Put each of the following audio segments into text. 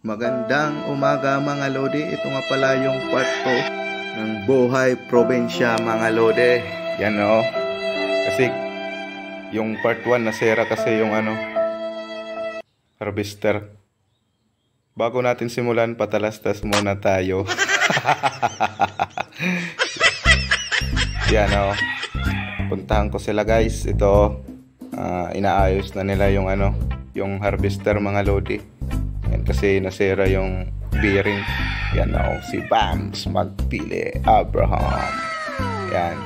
Magandang umaga mga lodi. Ito nga pala yung part 2 ng buhay probinsya mga lodi. Yan o. Kasi yung part 1 nasira kasi yung harvester. Bago natin simulan, patalastas muna tayo. Yan o. Puntahan ko sila guys. Ito inaayos na nila yung yung harvester mga lodi. Yan kasi nasira yung bearing. Yan o, si Bams Magpili Abraham. Yan.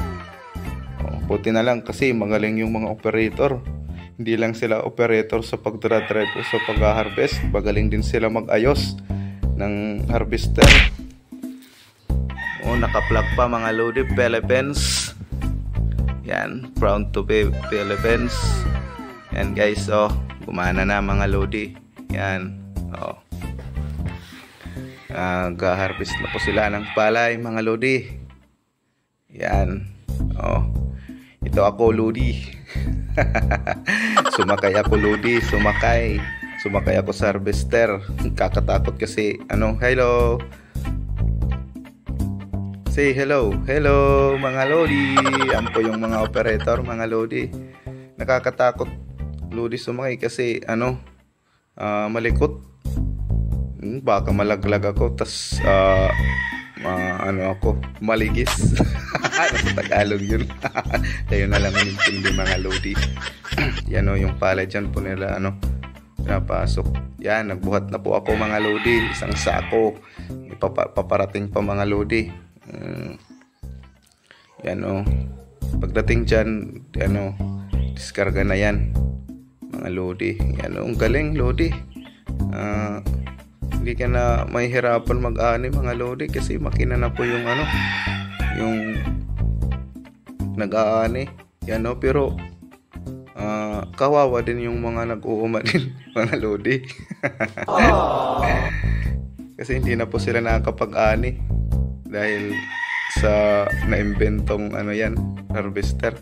Buti na lang kasi magaling yung mga operator. Hindi lang sila operator sa pagdra-drive o sa pag-harvest. Magaling din sila mag-ayos ng harvester. Naka-plug pa mga lodi. Philippines. Yan, proud to be Philippines. Yan guys, gumana na mga lodi. Yan, ga-harvest na po sila ng palay mga lodi. Yan, ito ako lodi. Sumakay ako lodi, sumakay ako sa harvester. Kakatakot kasi hello. Say hello mga lodi. Yan po yung mga operator mga lodi. Nakakatakot lodi sumakay kasi malikot. Baka malaglag ako tas ako maligis. Sa Tagalog yun. Tayo na lang inintindi mga lodi. Yan yung palay dyan po nila napasok. Yan, nagbuhat na po ako mga lodi. Isang sako paparating pa mga lodi. Yan pagdating dyan diskarga na yan mga lodi. Yan ang galing lodi. Hindi ka na mahihirapan mag-ani mga lodi kasi makina na po yung yung nag-aani. Yan pero kawawa din yung mga nag-uuma din mga lodi. Kasi hindi na po sila nakakapag-ani dahil sa naimbentong harvester.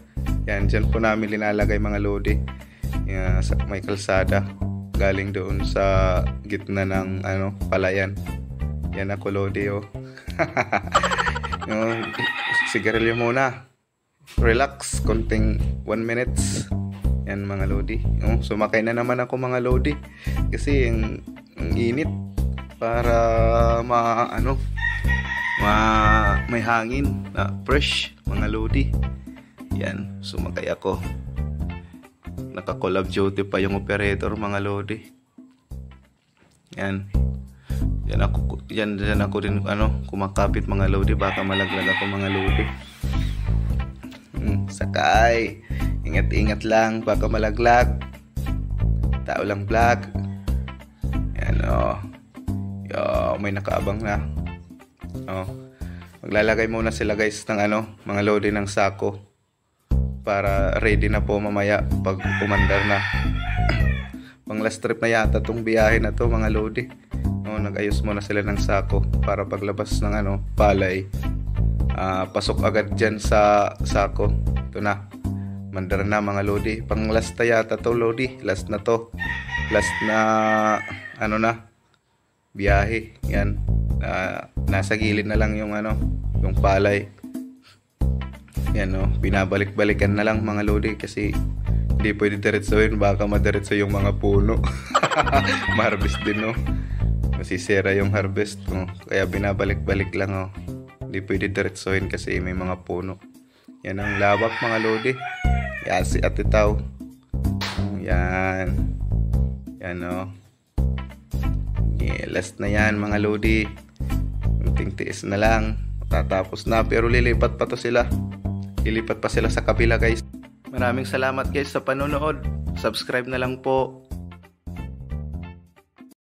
Yan, dyan po namin linalagay mga lodi. Sa may kalsada galing doon sa gitna ng palayan. Yan ako lodi sigarilyo muna, relax konting 1 minutes. Yan mga lodi. Sumakay na naman ako mga lodi kasi ang init para may hangin na fresh mga lodi. Yan, sumakay ako. Naka-collab duty pa yung operator mga lodi. Yan. Yan ako din kumakapit mga lodi, baka malaglag ako mga lodi. Sakay. Ingat-ingat lang baka malaglag. Tao lang vlog. Yan may nakaabang na. Maglalagay muna sila guys ng mga lodi ng sako para ready na po mamaya pag umandar na. Pang last trip na yata tong biyahe na to mga lodi. Nag-ayos muna sila ng sako para paglabas ng palay, pasok agad dyan sa sako. Ito na, mandar na mga lodi. Pang last na yata to lodi. Last na to. Last na biyahe. Yan, nasa gilid na lang yung yung palay. Yan binabalik-balikan na lang mga lodi kasi hindi pwede diretsuhin, baka madiretso yung mga puno. Ma-harvest din masisira yung harvest kaya binabalik-balik lang hindi pwede diretsuhin kasi may mga puno. Yan ang lawak mga lodi. Yan si Ate Tao. Yan last na yan mga lodi. Tiis na lang, tatapos na, pero lilipat pa sila sa kabila guys. Maraming salamat guys sa panonood. Subscribe na lang po.